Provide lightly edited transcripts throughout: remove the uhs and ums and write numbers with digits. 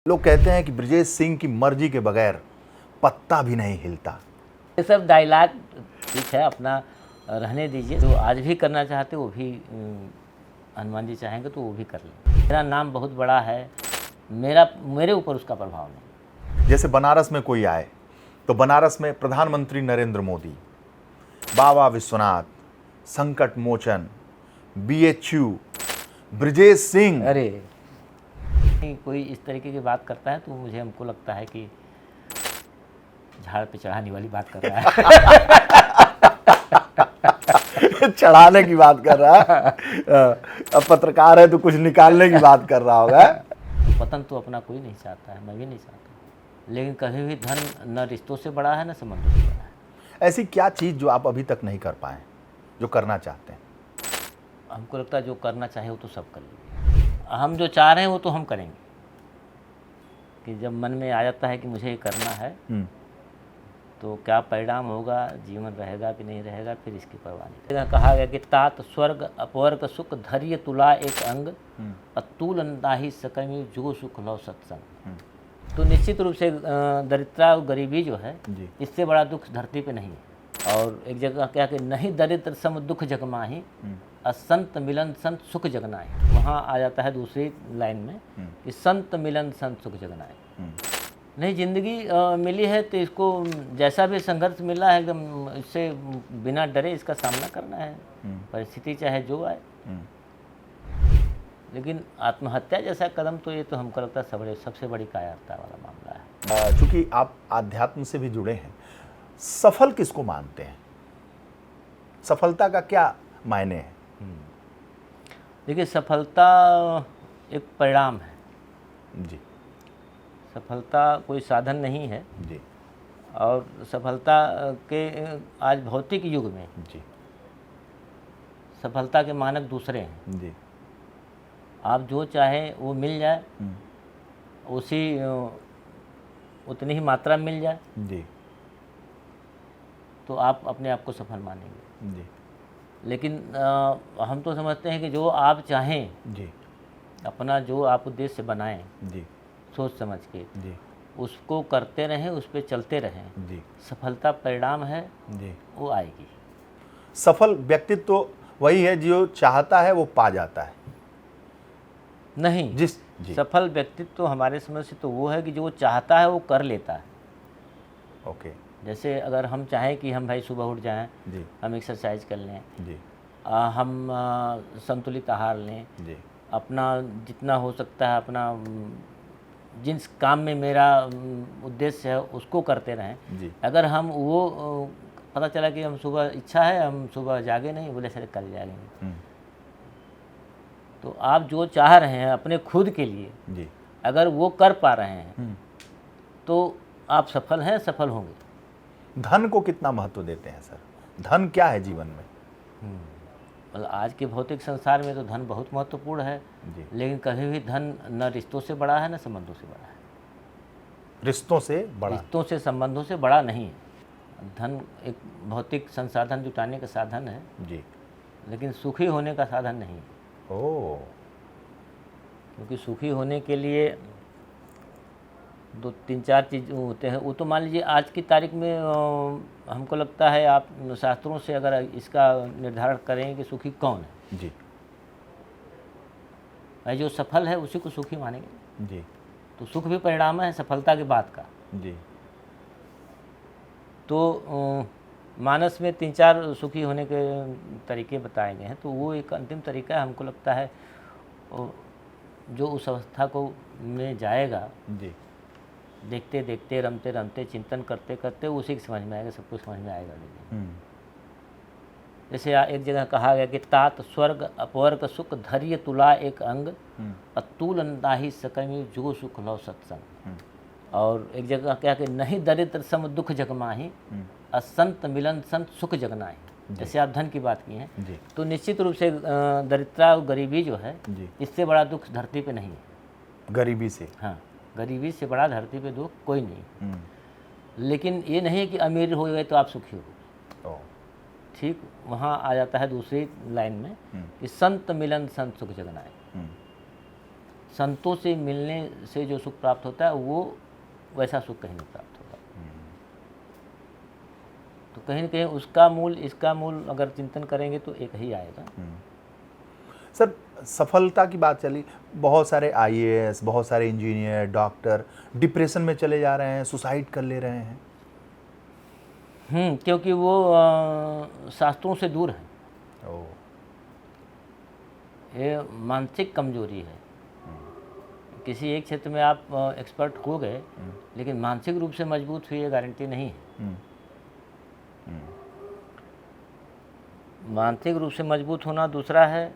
लोग कहते हैं कि ब्रजेश सिंह की मर्जी के बगैर पत्ता भी नहीं हिलता। ये सब डायलॉग ठीक है, अपना रहने दीजिए। जो आज भी करना चाहते वो भी हनुमान जी चाहेंगे तो वो भी कर लें। मेरा नाम बहुत बड़ा है, मेरे ऊपर उसका प्रभाव नहीं। जैसे बनारस में कोई आए तो बनारस में प्रधानमंत्री नरेंद्र मोदी, बाबा विश्वनाथ, संकट मोचन, BHU, ब्रजेश सिंह। अरे कोई इस तरीके की बात करता है तो हमको लगता है कि झाड़ पे चढ़ाने वाली बात कर रहा है। चढ़ाने की बात कर रहा है। अब पत्रकार है तो कुछ निकालने की बात कर रहा होगा। पतन तो अपना कोई नहीं चाहता है, मैं भी नहीं चाहता, लेकिन कभी भी धन न रिश्तों से बड़ा है न संबंधों से बड़ा है। ऐसी क्या चीज जो आप अभी तक नहीं कर पाए, जो करना चाहते हैं? हमको लगता है जो करना चाहे वो तो सब कर लीजिए। हम जो चाह रहे हैं वो तो हम करेंगे। कि जब मन में आ जाता है कि मुझे ये करना है तो क्या परिणाम होगा, जीवन रहेगा कि नहीं रहेगा, फिर इसकी परवाह नहीं। कहा गया कि तात स्वर्ग अपवर्ग सुख धैर्य तुला एक अंग अतुल अंदाही सकमी जो सुख लो सत्संग। तो निश्चित रूप से दरिद्रता और गरीबी जो है इससे बड़ा दुख धरती पे नहीं है। और एक जगह क्या कि नहीं दरिद्र सम दुख जगमाही असंत मिलन संत सुख जगनाए। वहाँ आ जाता है दूसरी लाइन में कि संत मिलन संत सुख जगनाए। नहीं, जिंदगी मिली है तो इसको जैसा भी संघर्ष मिला है एकदम इससे बिना डरे इसका सामना करना है, परिस्थिति चाहे जो आए। लेकिन आत्महत्या जैसा कदम तो ये तो हमको लगता है सबसे बड़ी कायरता वाला मामला है। चूंकि आप आध्यात्म से भी जुड़े हैं, सफल किसको मानते हैं? सफलता का क्या मायने है? देखिए, सफलता एक परिणाम है जी। सफलता कोई साधन नहीं है जी। और सफलता के आज भौतिक युग में जी। सफलता के मानक दूसरे हैं। जी। आप जो चाहें वो मिल जाए, उसी उतनी ही मात्रा में मिल जाए जी। तो आप अपने आप को सफल मानेंगे। जी। लेकिन हम तो समझते हैं कि जो आप चाहें, जी, अपना जो आप उद्देश्य बनाएं जी, सोच समझ के, जी, उसको करते रहें, उस पर चलते रहें। जी, सफलता परिणाम है, जी। वो आएगी। सफल व्यक्तित्व तो वही है जो चाहता है वो पा जाता है। नहीं, जी। सफल व्यक्तित्व तो हमारे समझ से तो वो है कि जो चाहता है वो कर लेता है। ओके। जैसे अगर हम चाहें कि हम भाई सुबह उठ जाएं, जी, हम एक्सरसाइज कर लें, जी, हम संतुलित आहार लें, जी, अपना जितना हो सकता है अपना जिस काम में मेरा उद्देश्य है उसको करते रहें। जी। अगर हम वो पता चला कि हम सुबह इच्छा है, हम सुबह जागे नहीं, बोले सर कल जागेंगे, तो आप जो चाह रहे हैं अपने खुद के लिए जी, अगर वो कर पा रहे हैं तो आप सफल हैं, सफल होंगे। धन को कितना महत्व देते हैं सर? धन क्या है जीवन में? मतलब आज के भौतिक संसार में तो धन बहुत महत्वपूर्ण है, लेकिन कभी भी धन न रिश्तों से बड़ा है न संबंधों से बड़ा है। रिश्तों से बड़ा? रिश्तों से संबंधों से बड़ा नहीं है। धन एक भौतिक संसाधन जुटाने का साधन है जी, लेकिन सुखी होने का साधन नहीं है। ओह। क्योंकि सुखी होने के लिए दो तीन चार चीज़ होते हैं। वो तो मान लीजिए आज की तारीख में हमको लगता है आप शास्त्रों से अगर इसका निर्धारण करें कि सुखी कौन है, जी, भाई जो सफल है उसी को सुखी मानेंगे। जी, तो सुख भी परिणाम है सफलता के बाद का। जी। तो मानस में तीन चार सुखी होने के तरीके बताए गए हैं, तो वो एक अंतिम तरीका है हमको लगता है जो उस अवस्था को में जाएगा, जी, देखते देखते रमते रमते चिंतन करते करते उसी की समझ में आएगा, सब कुछ समझ में आएगा। जैसे एक जगह कहा गया कि तात स्वर्ग अपवर्ग सुख धैर्य तुला एक अंग अतुल अंदाही सकमी जो सुख लो सत्संग। और एक जगह क्या कि नहीं दरिद्र सम दुख जगमाही असंत मिलन संत सुख जगनाए। जैसे आप धन की बात की हैं, तो निश्चित रूप से दरिद्रता और गरीबी जो है इससे बड़ा दुख धरती पे नहीं है। गरीबी से? हाँ, गरीबी से बड़ा धरती पे दुख कोई नहीं। लेकिन ये नहीं है कि अमीर हो गए तो आप सुखी हो। ठीक वहाँ आ जाता है दूसरी लाइन में कि संत मिलन संत सुख जगनाए। संतों से मिलने से जो सुख प्राप्त होता है वो वैसा सुख कहीं नहीं प्राप्त होगा। तो कहीं न कहीं उसका मूल इसका मूल अगर चिंतन करेंगे तो एक ही आएगा। सर, सफलता की बात चली, बहुत सारे आईएएस, बहुत सारे इंजीनियर, डॉक्टर डिप्रेशन में चले जा रहे हैं, सुसाइड कर ले रहे हैं। क्योंकि वो शास्त्रों से दूर हैं। ओह, ये मानसिक कमजोरी है। किसी एक क्षेत्र में आप एक्सपर्ट हो गए, लेकिन मानसिक रूप से मजबूत हुई ये गारंटी नहीं है। मानसिक रूप से मजबूत होना दूसरा है,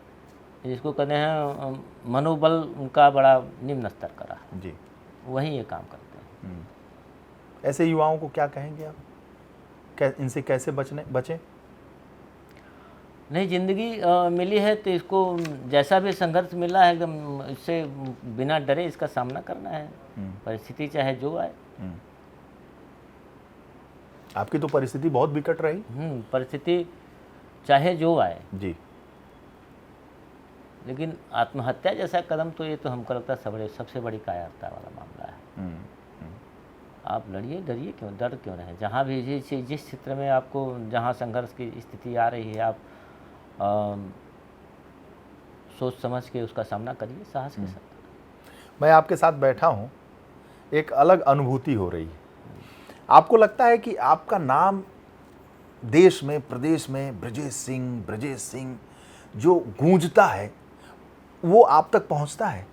जिसको कहते हैं मनोबल उनका बड़ा निम्न स्तर का रहा जी, वही ये काम करते हैं। ऐसे युवाओं को क्या कहेंगे आप? इनसे कैसे बचें? नहीं, ज़िंदगी मिली है तो इसको जैसा भी संघर्ष मिला है एकदम इससे बिना डरे इसका सामना करना है। परिस्थिति चाहे जो आए। आपकी तो परिस्थिति बहुत विकट रही। परिस्थिति चाहे जो आए जी, लेकिन आत्महत्या जैसा कदम तो ये तो हमको लगता है सबसे बड़ी कायरता वाला मामला है। आप लड़िए, डरिए क्यों, डर क्यों रहे? जहाँ भी जिस क्षेत्र में आपको जहाँ संघर्ष की स्थिति आ रही है, आप सोच समझ के उसका सामना करिए साहस के साथ। मैं आपके साथ बैठा हूँ, एक अलग अनुभूति हो रही है। आपको लगता है कि आपका नाम देश में, प्रदेश में ब्रजेश सिंह जो गूंजता है वो आप तक पहुंचता है?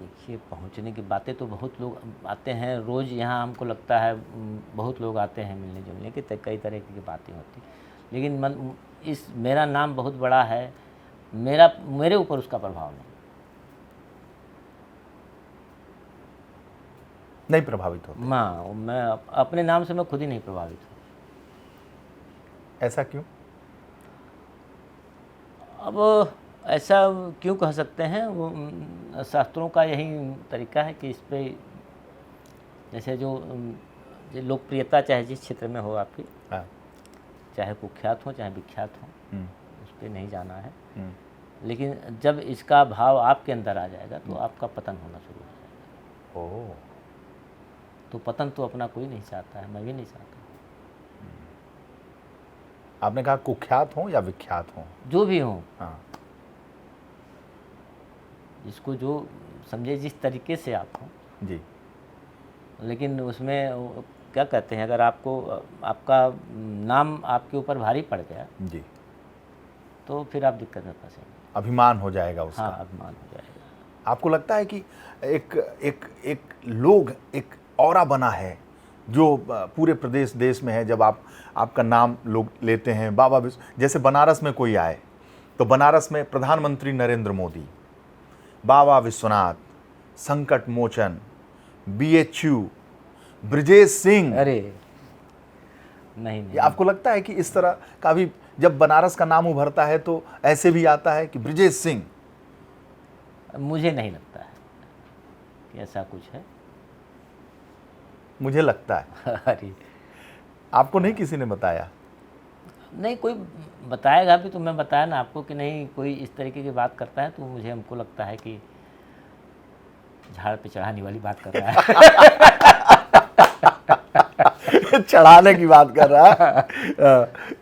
देखिए, पहुंचने की बातें तो बहुत लोग आते हैं रोज़ यहाँ, हमको लगता है बहुत लोग आते हैं मिलने जुलने के, कई तरह की बातें होती, लेकिन मेरा नाम बहुत बड़ा है, मेरे ऊपर उसका प्रभाव नहीं प्रभावित होता। मैं अपने नाम से मैं खुद ही नहीं प्रभावित हूँ। ऐसा क्यों? अब ऐसा क्यों कह सकते हैं, वो शास्त्रों का यही तरीका है कि इस पे जैसे जो लोकप्रियता चाहे जिस क्षेत्र में हो आपकी, चाहे कुख्यात हो चाहे विख्यात हो, उस पर नहीं जाना है। लेकिन जब इसका भाव आपके अंदर आ जाएगा तो आपका पतन होना शुरू हो जाएगा। ओह, तो पतन तो अपना कोई नहीं चाहता है, मैं भी नहीं चाहता। आपने कहा कुख्यात हो या विख्यात हो? जो भी हो, हाँ, जिसको जो समझे जिस तरीके से आप हो जी। लेकिन उसमें क्या कहते हैं, अगर आपका नाम आपके ऊपर भारी पड़ गया जी, तो फिर आप दिक्कत में फंसेंगे। अभिमान हो जाएगा उसका। हाँ, अभिमान हो जाएगा। आपको लगता है कि एक ऑरा बना है जो पूरे प्रदेश देश में है, जब आपका नाम लोग लेते हैं, बाबा जैसे बनारस में कोई आए तो बनारस में प्रधानमंत्री नरेंद्र मोदी, बाबा विश्वनाथ, संकट मोचन, BHU, ब्रजेश सिंह। अरे नहीं, आपको लगता है कि इस तरह का भी जब बनारस का नाम उभरता है तो ऐसे भी आता है कि ब्रजेश सिंह? मुझे नहीं लगता है कि ऐसा कुछ है। मुझे लगता है। अरे आपको नहीं किसी ने बताया? नहीं, कोई बताएगा भी तो मैं बताया ना आपको कि नहीं, कोई इस तरीके की बात करता है तो हमको लगता है कि झाड़ पे चढ़ाने वाली बात कर रहा है। चढ़ाने की बात कर रहा है।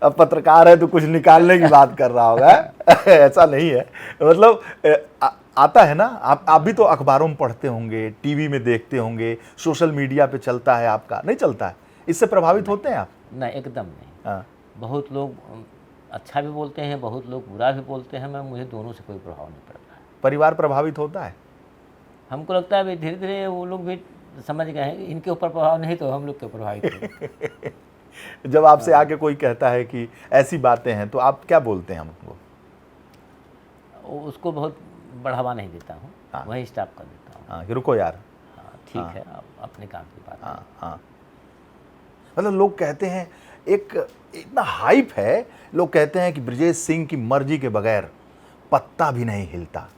अब पत्रकार है तो कुछ निकालने की बात कर रहा होगा। ऐसा नहीं है, मतलब आता है ना, आप भी तो अखबारों में पढ़ते होंगे, टीवी में देखते होंगे, सोशल मीडिया पे चलता है आपका, नहीं चलता है? इससे प्रभावित होते हैं आप? नहीं, एकदम नहीं। हाँ। बहुत लोग अच्छा भी बोलते हैं, बहुत लोग बुरा भी बोलते हैं, मुझे दोनों से कोई प्रभाव नहीं पड़ता है। परिवार प्रभावित होता है? हमको लगता है अभी धीरे धीरे वो लोग भी समझ गए हैं, इनके ऊपर प्रभाव नहीं तो हम लोग के प्रभावित होंगे। जब आपसे आके कोई कहता है कि ऐसी बातें हैं तो आप क्या बोलते हैं हमको? उसको बहुत बढ़ावा नहीं देता हूँ। हाँ। वही स्टॉप कर देता हूँ। हाँ, कि रुको यार। हाँ, ठीक है, आप अपने काम की बात। हाँ हाँ, मतलब लोग कहते हैं, एक इतना हाइप है, लोग कहते हैं कि ब्रजेश सिंह की मर्जी के बगैर पत्ता भी नहीं हिलता।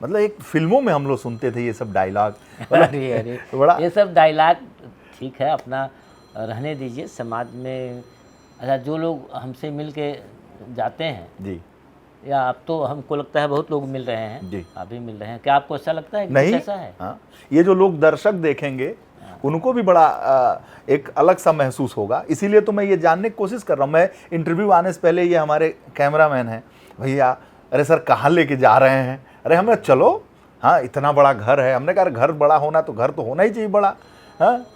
मतलब एक फिल्मों में हम लोग सुनते थे ये सब डायलॉग। अरे बड़ा ये सब डायलॉग ठीक है, अपना रहने दीजिए समाज में। अच्छा, जो लोग हमसे मिल के जाते हैं जी, या अब तो हमको लगता है बहुत लोग मिल रहे हैं जी। अभी मिल रहे हैं, क्या आपको अच्छा लगता है कि नहीं, कुछ ऐसा है? हाँ, ये जो लोग दर्शक देखेंगे उनको भी बड़ा एक अलग सा महसूस होगा। इसीलिए तो मैं ये जानने की कोशिश कर रहा हूँ। मैं इंटरव्यू आने से पहले ये हमारे कैमरामैन हैं, भैया अरे सर कहाँ लेके जा रहे हैं? अरे हमने चलो, हाँ इतना बड़ा घर है। हमने कहा घर बड़ा होना तो घर तो होना ही चाहिए बड़ा, हाँ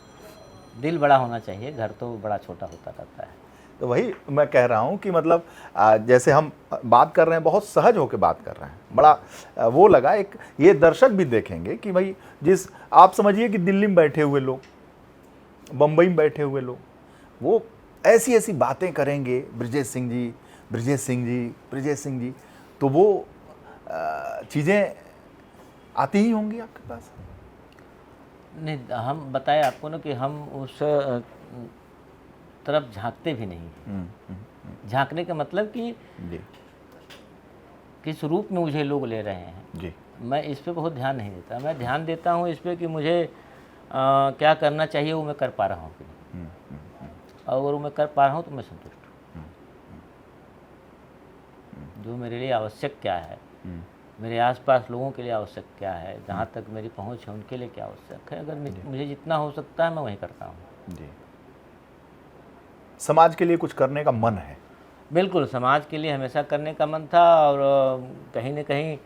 दिल बड़ा होना चाहिए, घर तो बड़ा छोटा होता रहता है। तो वही मैं कह रहा हूँ कि मतलब जैसे हम बात कर रहे हैं, बहुत सहज होकर बात कर रहे हैं, बड़ा वो लगा। एक ये दर्शक भी देखेंगे कि भाई जिस आप समझिए कि दिल्ली में बैठे हुए लोग, बम्बई में बैठे हुए लोग, वो ऐसी ऐसी बातें करेंगे, ब्रजेश सिंह जी, ब्रजेश सिंह जी, ब्रजेश सिंह जी, तो वो चीज़ें आती ही होंगी आपके पास। नहीं, हम बताए आपको ना कि हम उस तरफ झांकते भी नहीं हैं। झांकने का मतलब कि जी किस रूप में मुझे लोग ले रहे हैं, जी मैं इस पे बहुत ध्यान नहीं देता। मैं ध्यान देता हूँ इस पे कि मुझे क्या करना चाहिए वो मैं कर पा रहा हूँ कि नहीं, और अगर वो मैं कर पा रहा हूँ तो मैं संतुष्ट हूँ। जो मेरे लिए आवश्यक क्या है, मेरे आसपास लोगों के लिए आवश्यक क्या है, जहाँ तक मेरी पहुँच है उनके लिए क्या आवश्यक है, अगर मुझे जितना हो सकता है मैं वही करता हूँ। जी। समाज के लिए कुछ करने का मन है? बिल्कुल, समाज के लिए हमेशा करने का मन था, और कहीं न कहीं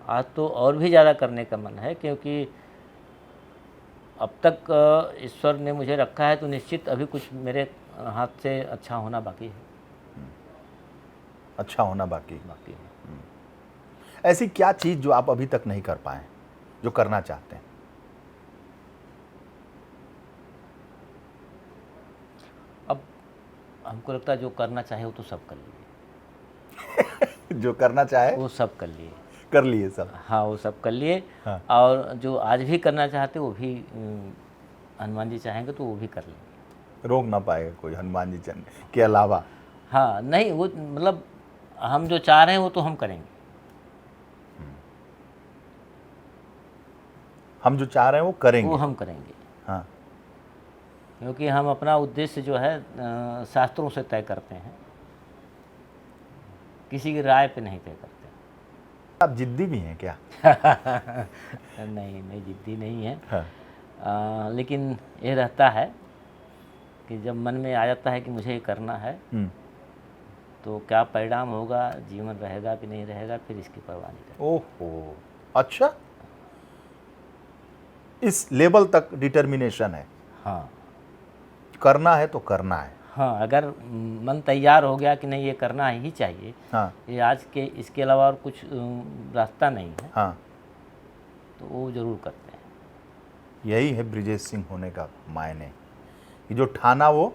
आज तो और भी ज़्यादा करने का मन है, क्योंकि अब तक ईश्वर ने मुझे रखा है तो निश्चित अभी कुछ मेरे हाथ से अच्छा होना बाकी है। अच्छा होना बाकी है। ऐसी क्या चीज़ जो आप अभी तक नहीं कर पाए, जो करना चाहते हैं? अब हमको लगता है जो करना चाहे वो तो सब कर लिए। जो करना चाहे वो सब कर लिए। कर लिए सब। हाँ, वो सब कर लिए। हाँ। और जो आज भी करना चाहते वो भी हनुमान जी चाहेंगे तो वो भी कर लेंगे। रोक ना पाएगा कोई हनुमान जी के अलावा। हाँ, नहीं वो मतलब हम जो चाह रहे हैं वो तो हम करेंगे। हम जो चाह रहे हैं वो करेंगे। वो हम करेंगे। हाँ। क्योंकि हम अपना उद्देश्य जो है शास्त्रों से तय करते हैं, किसी की राय पे नहीं तय करते। आप जिद्दी भी हैं क्या? नहीं, मैं जिद्दी नहीं है। हाँ। लेकिन ये रहता है कि जब मन में आ जाता है कि मुझे ये करना है, तो क्या परिणाम होगा, जीवन रहेगा कि नहीं रहेगा, फिर इसकी परवाह नहीं करते। ओहो, अच्छा, इस लेवल तक डिटर्मिनेशन है। हाँ, करना है तो करना है। हाँ, अगर मन तैयार हो गया कि नहीं ये करना ही चाहिए, हाँ। ये आज के इसके अलावा और कुछ रास्ता नहीं है, हाँ। तो वो ज़रूर करते हैं। यही है ब्रजेश सिंह होने का मायने, कि जो ठाना वो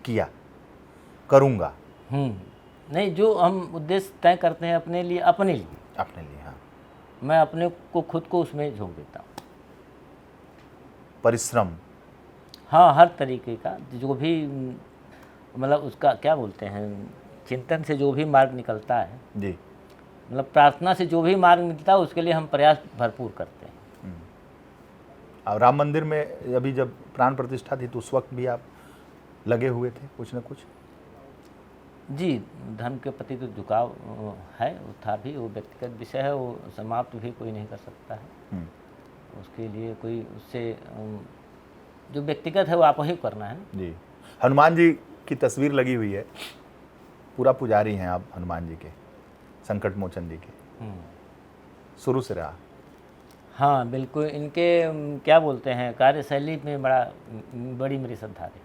किया, करूँगा। नहीं, जो हम उद्देश्य तय करते हैं अपने लिए, हाँ, मैं अपने को खुद को उसमें झोंक देता हूँ। परिश्रम, हाँ, हर तरीके का जो भी मतलब उसका क्या बोलते हैं, चिंतन से जो भी मार्ग निकलता है जी, मतलब प्रार्थना से जो भी मार्ग मिलता है उसके लिए हम प्रयास भरपूर करते हैं। और राम मंदिर में अभी जब प्राण प्रतिष्ठा थी तो उस वक्त भी आप लगे हुए थे कुछ न कुछ? जी, धर्म के प्रति तो झुकाव है, वो था भी, वो व्यक्तिगत विषय है, वो समाप्त भी कोई नहीं कर सकता है। उसके लिए कोई उससे जो व्यक्तिगत है वो आप ही करना है ना। जी। हनुमान जी की तस्वीर लगी हुई है, पूरा पुजारी हैं आप हनुमान जी के, संकट मोचन जी के, शुरू से रहा। हाँ, बिल्कुल, इनके क्या बोलते हैं कार्यशैली में बड़ी मेरी श्रद्धा थी।